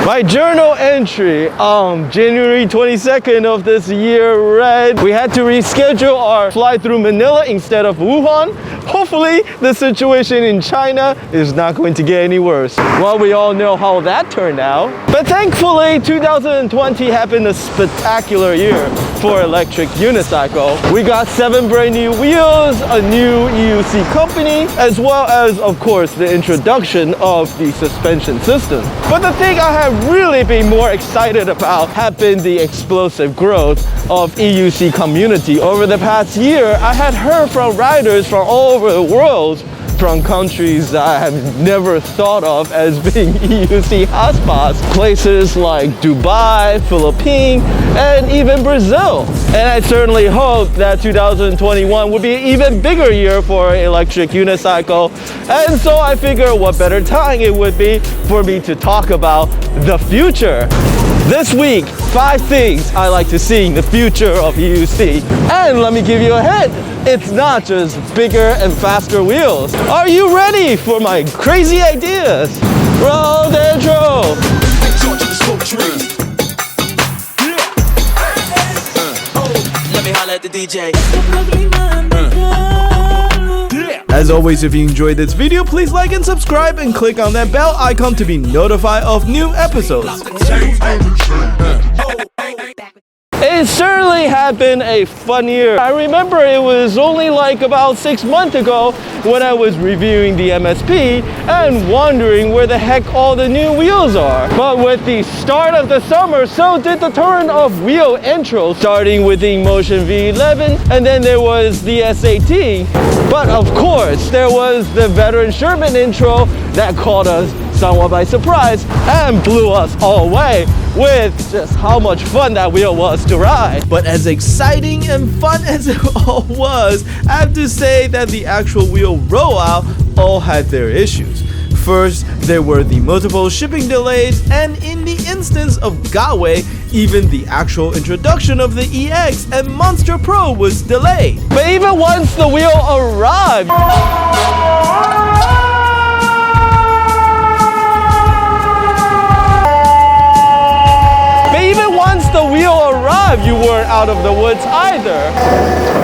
My journal entry on January 22nd of this year read, we had to reschedule our flight through Manila instead of Wuhan. Hopefully, the situation in China is not going to get any worse. Well, we all know how that turned out. But thankfully, 2020 has been a spectacular year for Electric Unicycle. We got 7 brand new wheels, a new EUC company, as well as, of course, the introduction of the suspension system. But the thing I have really been more excited about have been the explosive growth of EUC community. Over the past year, I had heard from riders from all over the world, from countries that I have never thought of as being EUC hotspots. Places like Dubai, Philippines, and even Brazil. And I certainly hope that 2021 will be an even bigger year for Electric Unicycle. And so I figure what better time it would be for me to talk about the future. This week, 5 things I like to see in the future of EUC. And let me give you a hint. It's not just bigger and faster wheels. Are you ready for my crazy ideas? Roll the intro. Let me holler at the DJ. As always, if you enjoyed this video, please like and subscribe and click on that bell icon to be notified of new episodes. It certainly had been a fun year. I remember it was only like about 6 months ago when I was reviewing the MSP and wondering where the heck all the new wheels are. But with the start of the summer, so did the turn of wheel intro, starting with the Motion V11, and then there was the SAT. But of course, there was the Veteran Sherman intro that caught us somewhat by surprise and blew us all away with just how much fun that wheel was to ride. But as exciting and fun as it all was, I have to say that the actual wheel rollout all had their issues. First, there were the multiple shipping delays, and in the instance of Galway, even the actual introduction of the EX and Monster Pro was delayed. But even once the wheel arrived, you weren't out of the woods either.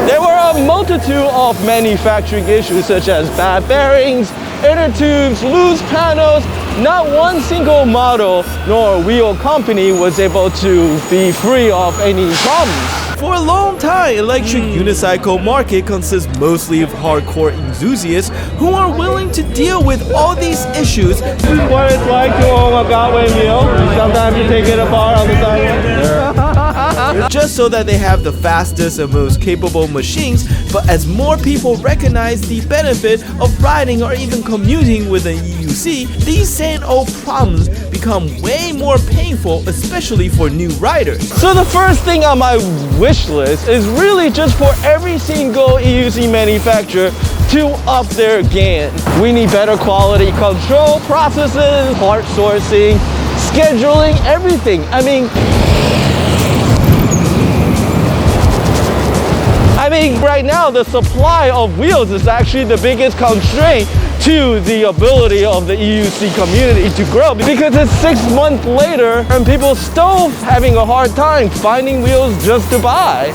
There were a multitude of manufacturing issues such as bad bearings, inner tubes, loose panels. Not one single model nor wheel company was able to be free of any problems. For a long time, Electric Unicycle market consists mostly of hardcore enthusiasts who are willing to deal with all these issues. This is what it's like to own a Galway wheel. Sometimes you take it apart on the sidewalk. Just so that they have the fastest and most capable machines, but as more people recognize the benefit of riding or even commuting with an EUC, these same old problems become way more painful, especially for new riders. So the first thing on my wish list is really just for every single EUC manufacturer to up their game. We need better quality control processes, part sourcing, scheduling, everything. I mean, right now the supply of wheels is actually the biggest constraint to the ability of the EUC community to grow, because it's 6 months later and people still having a hard time finding wheels just to buy.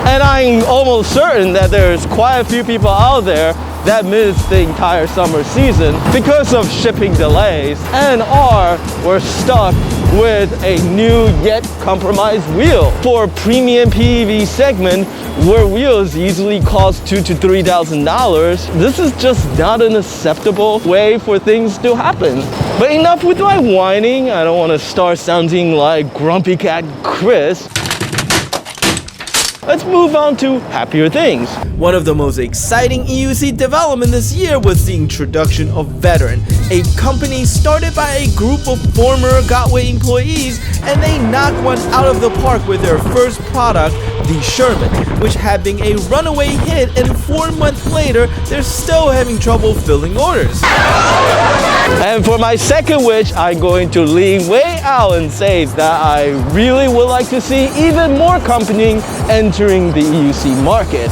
And I'm almost certain that there's quite a few people out there that missed the entire summer season because of shipping delays and were stuck with a new yet compromised wheel. For a premium PEV segment where wheels easily cost $2,000 to $3,000, this is just not an acceptable way for things to happen. But enough with my whining. I don't want to start sounding like Grumpy Cat Chris. Let's move on to happier things. One of the most exciting EUC development this year was the introduction of Veteran, a company started by a group of former Galway employees, and they knocked one out of the park with their first product, the Sherman, which had been a runaway hit, and 4 months later, they're still having trouble filling orders. And for my second wish, I'm going to lean way out and say that I really would like to see even more companies entering the EUC market.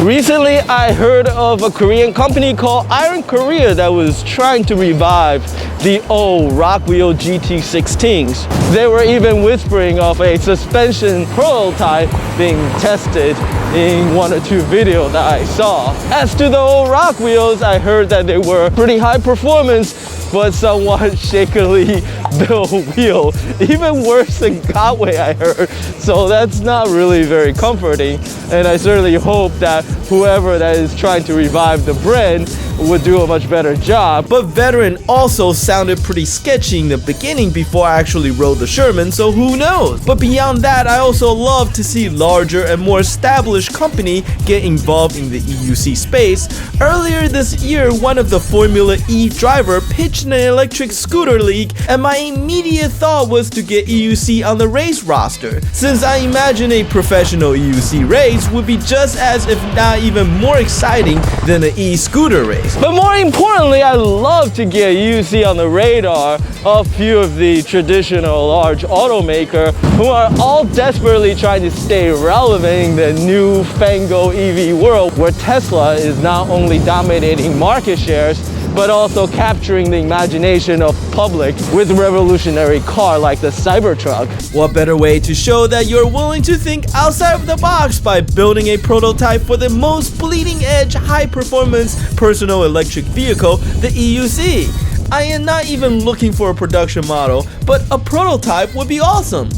Recently, I heard of a Korean company called Iron Korea that was trying to revive the old Rockwheel GT16s. They were even whispering of a suspension prototype being tested in one or two videos that I saw. As to the old Rockwheels, I heard that they were pretty high performance, but somewhat shakily built wheel. Even worse than Godway, I heard. So that's not really very comforting. And I certainly hope that whoever that is trying to revive the brand would do a much better job. But Veteran also sounded pretty sketchy in the beginning before I actually rode the Sherman, so who knows? But beyond that, I also love to see larger and more established company get involved in the EUC space. Earlier this year, one of the Formula E driver pitched an electric scooter league, and my immediate thought was to get EUC on the race roster, since I imagine a professional EUC race would be just as, if not even more exciting than an e-scooter race. But more importantly, I love to get EUC on the radar of a few of the traditional large automakers who are all desperately trying to stay relevant in the new fangled EV world, where Tesla is not only dominating market shares, but also capturing the imagination of public with revolutionary car like the Cybertruck. What better way to show that you're willing to think outside of the box by building a prototype for the most bleeding edge, high performance personal electric vehicle, the EUC. I am not even looking for a production model, but a prototype would be awesome.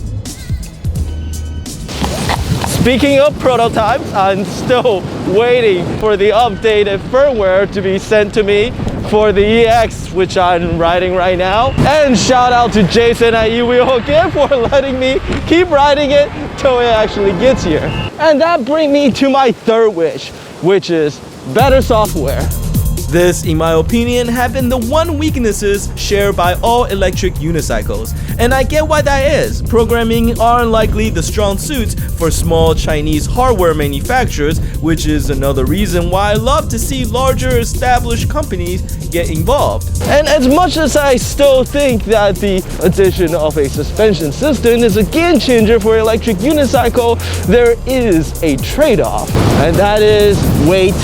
Speaking of prototypes, I'm still waiting for the updated firmware to be sent to me for the EX, which I'm riding right now. And shout out to Jason at eWheel again for letting me keep riding it till it actually gets here. And that brings me to my third wish, which is better software. This, in my opinion, have been the one weaknesses shared by all electric unicycles. And I get why that is. Programming aren't likely the strong suits for small Chinese hardware manufacturers, which is another reason why I love to see larger established companies get involved. And as much as I still think that the addition of a suspension system is a game changer for electric unicycle, there is a trade-off, and that is weight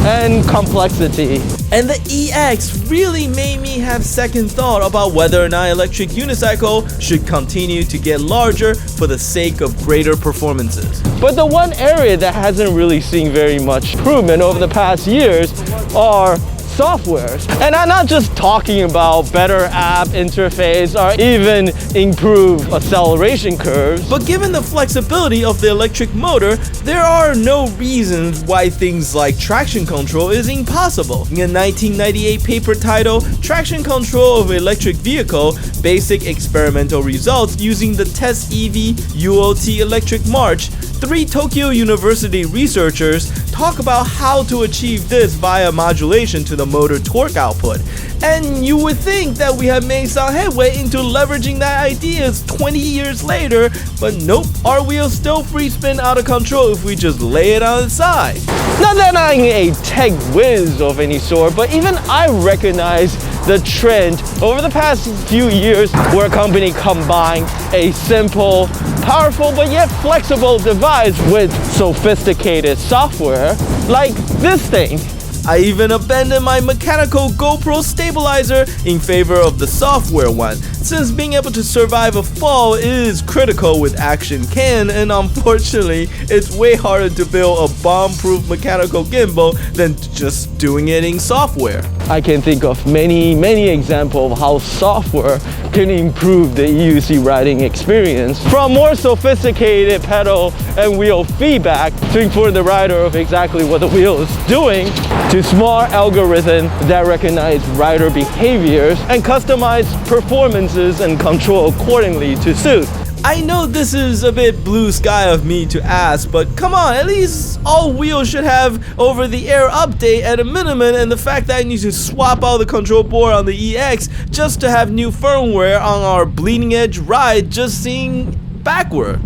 and complexity. And the EX really made me have second thought about whether or not electric unicycle should continue to get larger for the sake of greater performances. But the one area that hasn't really seen very much improvement over the past years are softwares. And I'm not just talking about better app interface or even improved acceleration curves. But given the flexibility of the electric motor, there are no reasons why things like traction control is impossible. In a 1998 paper titled Traction Control of Electric Vehicle, Basic Experimental Results Using the Test EV UOT Electric March, 3 Tokyo University researchers talk about how to achieve this via modulation to the motor torque output. And you would think that we have made some headway into leveraging that ideas 20 years later, but nope, our wheels still free spin out of control if we just lay it on its side. Not that I'm a tech whiz of any sort, but even I recognize the trend over the past few years where a company combined a simple, powerful, but yet flexible device with sophisticated software like this thing. I even abandoned my mechanical GoPro stabilizer in favor of the software one, since being able to survive a fall is critical with action cam, and unfortunately, it's way harder to build a bomb-proof mechanical gimbal than just doing it in software. I can think of many examples of how software can improve the EUC riding experience, from more sophisticated pedal and wheel feedback to inform the rider of exactly what the wheel is doing, to smart algorithms that recognize rider behaviors and customize performances and control accordingly to suit. I know this is a bit blue sky of me to ask, but come on, at least all wheels should have over-the-air update at a minimum, and the fact that I need to swap out the control board on the EX just to have new firmware on our bleeding edge ride just seems backward.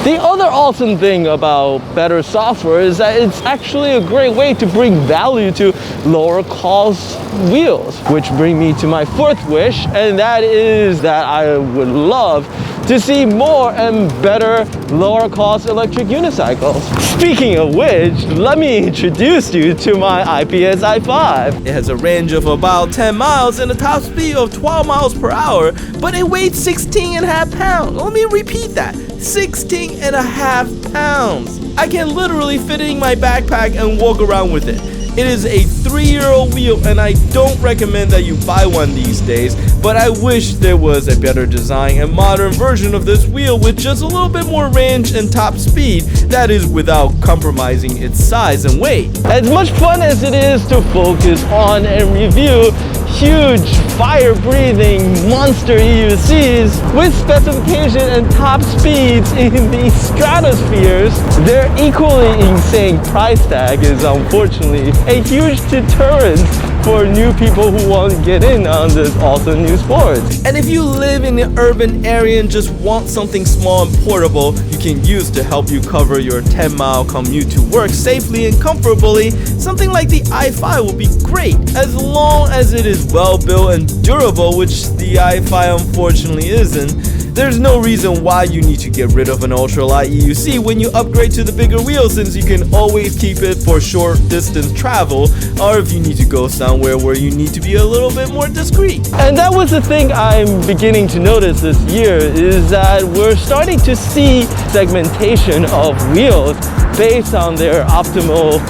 The other awesome thing about better software is that it's actually a great way to bring value to lower cost wheels, which bring me to my fourth wish, and that is that I would love to see more and better, lower cost electric unicycles. Speaking of which, let me introduce you to my IPS i5. It has a range of about 10 miles and a top speed of 12 miles per hour, but it weighs 16.5 pounds. Let me repeat that, 16.5 pounds. I can literally fit it in my backpack and walk around with it. It is a 3-year-old wheel and I don't recommend that you buy one these days, but I wish there was a better design and modern version of this wheel with just a little bit more range and top speed, that is without compromising its size and weight. As much fun as it is to focus on and review huge fire-breathing monster EUCs with specification and top speeds in the stratospheres, their equally insane price tag is unfortunately a huge deterrent for new people who want to get in on this awesome new sport. And if you live in an urban area and just want something small and portable you can use to help you cover your 10-mile commute to work safely and comfortably, something like the i5 will be great, as long as it is well built and durable, which the i5 unfortunately isn't. There's no reason why you need to get rid of an ultralight EUC when you upgrade to the bigger wheel, since you can always keep it for short distance travel, or if you need to go somewhere where you need to be a little bit more discreet. And that was the thing I'm beginning to notice this year, is that we're starting to see segmentation of wheels based on their optimal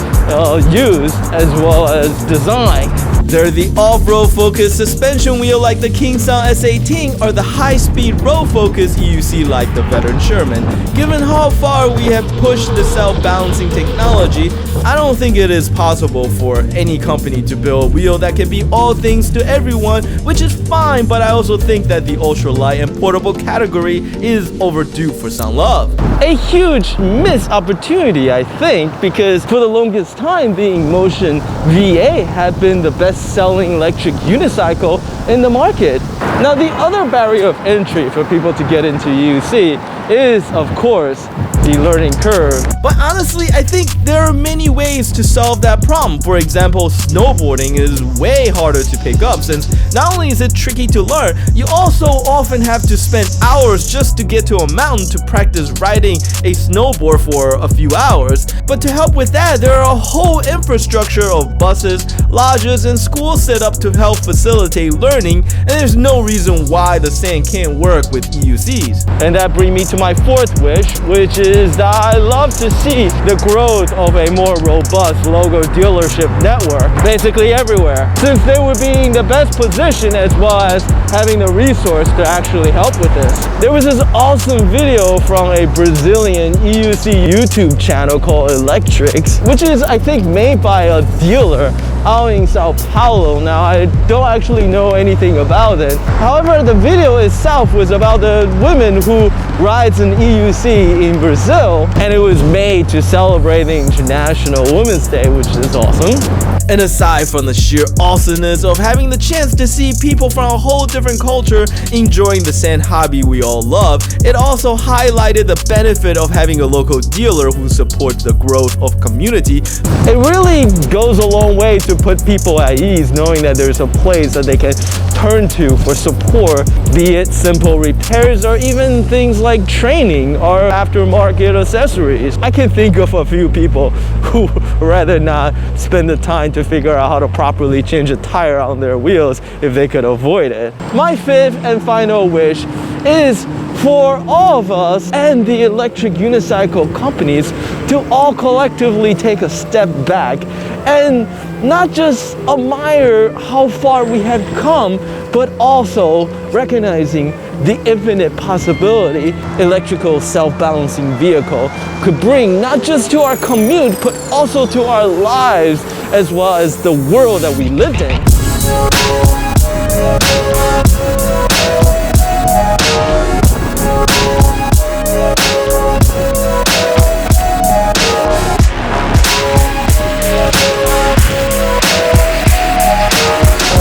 use as well as design. They're the off-road focused suspension wheel like the Hsiang S18 or the high-speed road focused EUC like the veteran Sherman. Given how far we have pushed the self-balancing technology, I don't think it is possible for any company to build a wheel that can be all things to everyone, which is fine, but I also think that the ultralight and portable category is overdue for some love. A huge missed opportunity, I think, because for the longest time the InMotion VA had been the best-selling electric unicycle in the market. Now, the other barrier of entry for people to get into EUC is, of course, the learning curve. But honestly, I think there are many ways to solve that problem. For example, snowboarding is way harder to pick up, since not only is it tricky to learn, you also often have to spend hours just to get to a mountain to practice riding a snowboard for a few hours. But to help with that, there are a whole infrastructure of buses, lodges, and schools set up to help facilitate learning, and there's no reason why the same can't work with EUCs. And that brings me to my fourth wish, which is that I love to see the growth of a more robust logo dealership network, basically everywhere, since they would be in the best position as well as having the resource to actually help with this. There was this awesome video from a Brazilian EUC YouTube channel called Electric, which is, I think, made by a dealer out in Sao Paulo. Now, I don't actually know anything about it. However, the video itself was about the woman who rides an EUC in Brazil, and it was made to celebrate the International Women's Day, which is awesome. And aside from the sheer awesomeness of having the chance to see people from a whole different culture enjoying the same hobby we all love, it also highlighted the benefit of having a local dealer who supports the growth of community. It really goes a long way to put people at ease knowing that there's a place that they can turn to for support, be it simple repairs or even things like training or aftermarket accessories. I can think of a few people who rather not spend the time to figure out how to properly change a tire on their wheels if they could avoid it. My fifth and final wish is for all of us and the electric unicycle companies to all collectively take a step back and not just admire how far we have come, but also recognizing the infinite possibility electrical self-balancing vehicle could bring, not just to our commute, but also to our lives as well as the world that we lived in.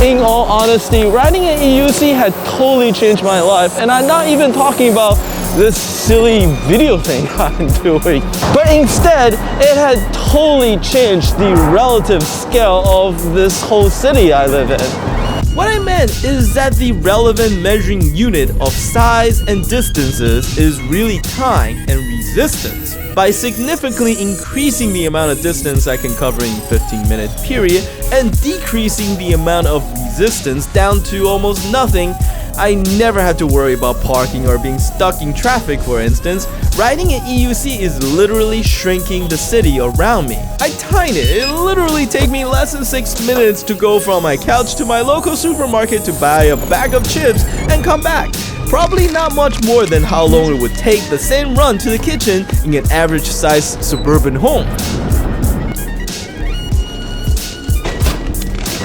In all honesty, riding an EUC had totally changed my life, and I'm not even talking about this silly video thing I'm doing, but instead it had totally changed the relative scale of this whole city I live in. What I meant is that the relevant measuring unit of size and distances is really time and resistance. By significantly increasing the amount of distance I can cover in 15-minute period and decreasing the amount of resistance down to almost nothing, I never had to worry about parking or being stuck in traffic, for instance. Riding an EUC is literally shrinking the city around me. I time it. It literally takes me less than 6 minutes to go from my couch to my local supermarket to buy a bag of chips and come back. Probably not much more than how long it would take the same run to the kitchen in an average-sized suburban home.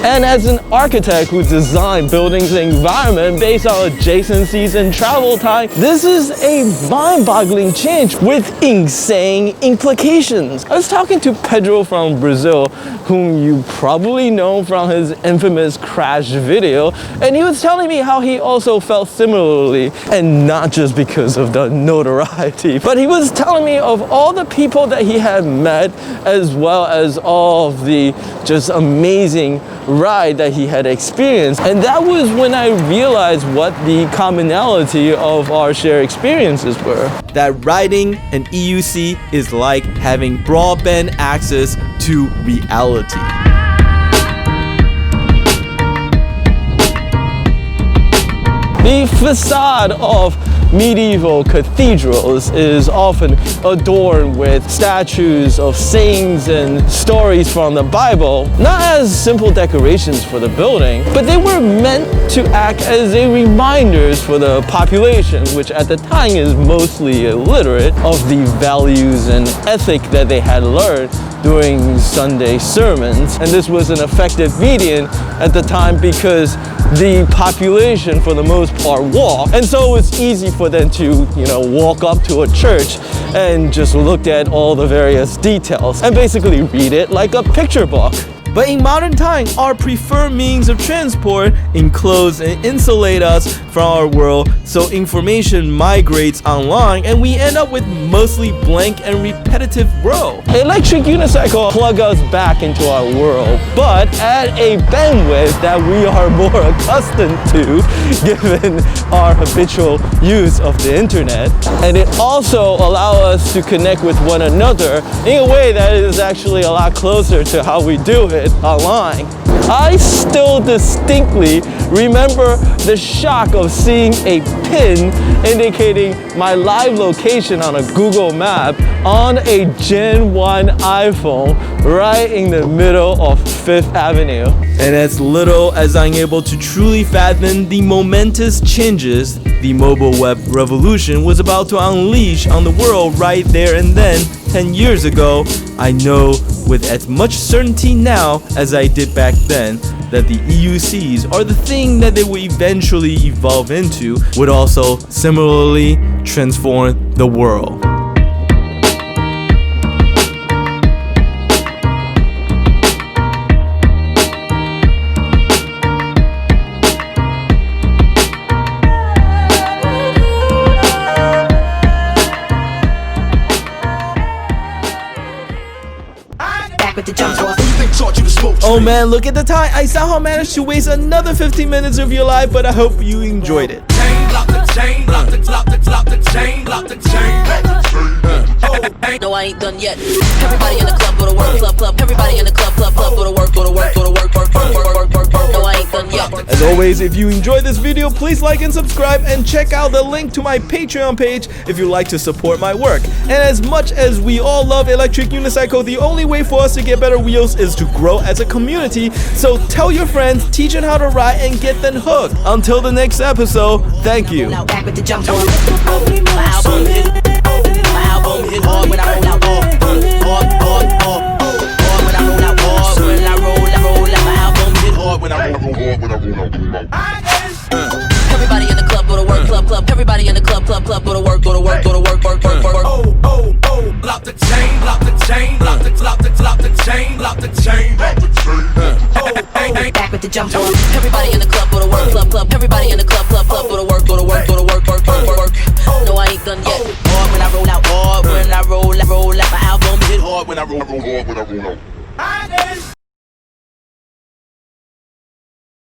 And as an architect who designed buildings and environment based on adjacencies and travel time, this is a mind-boggling change with insane implications. I was talking to Pedro from Brazil, whom you probably know from his infamous crash video, and he was telling me how he also felt similarly, and not just because of the notoriety, but he was telling me of all the people that he had met, as well as all of the just amazing ride that he had experienced. And that was when I realized what the commonality of our shared experiences were. That riding an EUC is like having broadband access to reality. The facade of medieval cathedrals is often adorned with statues of saints and stories from the Bible, not as simple decorations for the building, but they were meant to act as a reminders for the population, which at the time is mostly illiterate, of the values and ethic that they had learned during Sunday sermons. And this was an effective medium at the time because the population for the most part walked, and so it was easy for them to, walk up to a church and just look at all the various details and basically read it like a picture book. But in modern times, our preferred means of transport enclose and insulate us from our world, so information migrates online and we end up with mostly blank and repetitive world. Electric Unicycle plug us back into our world, but at a bandwidth that we are more accustomed to given our habitual use of the internet. And it also allows us to connect with one another in a way that is actually a lot closer to how we do it online. I still distinctly remember the shock of seeing a pin indicating my live location on a Google map on a Gen 1 iPhone right in the middle of 5th Avenue. And as little as I'm able to truly fathom the momentous changes the mobile web revolution was about to unleash on the world right there and then, 10 years ago, I know with as much certainty now as I did back then that the EUCs are the thing that they will eventually evolve into would also similarly transform the world. Oh man, look at the time. I somehow managed to waste another 15 minutes of your life, but I hope you enjoyed it. No, I ain't done yet. Everybody in the club, go to work, club. Everybody in the club, go to work, work. No, I ain't done yet. As always, if you enjoyed this video, please like and subscribe and check out the link to my Patreon page if you'd like to support my work. And as much as we all love Electric Unicycle, the only way for us to get better wheels is to grow as a community. So tell your friends, teach them how to ride, and get them hooked. Until the next episode, thank you. Back with the jump on. My album hit hard when I roll out hard. When I roll out hard. When I roll out, my album hit hard when I roll out. Everybody in the club, go to work, club. Everybody in the club, go to work, work. Oh, lock the chain, lock the chain, lock the chain. Back with the jump on. Everybody in the club, go to work, club. Everybody in the club, go to work, work. No, I ain't done yet. Hard when I roll out, hard when I roll out, my album hit hard when I roll out.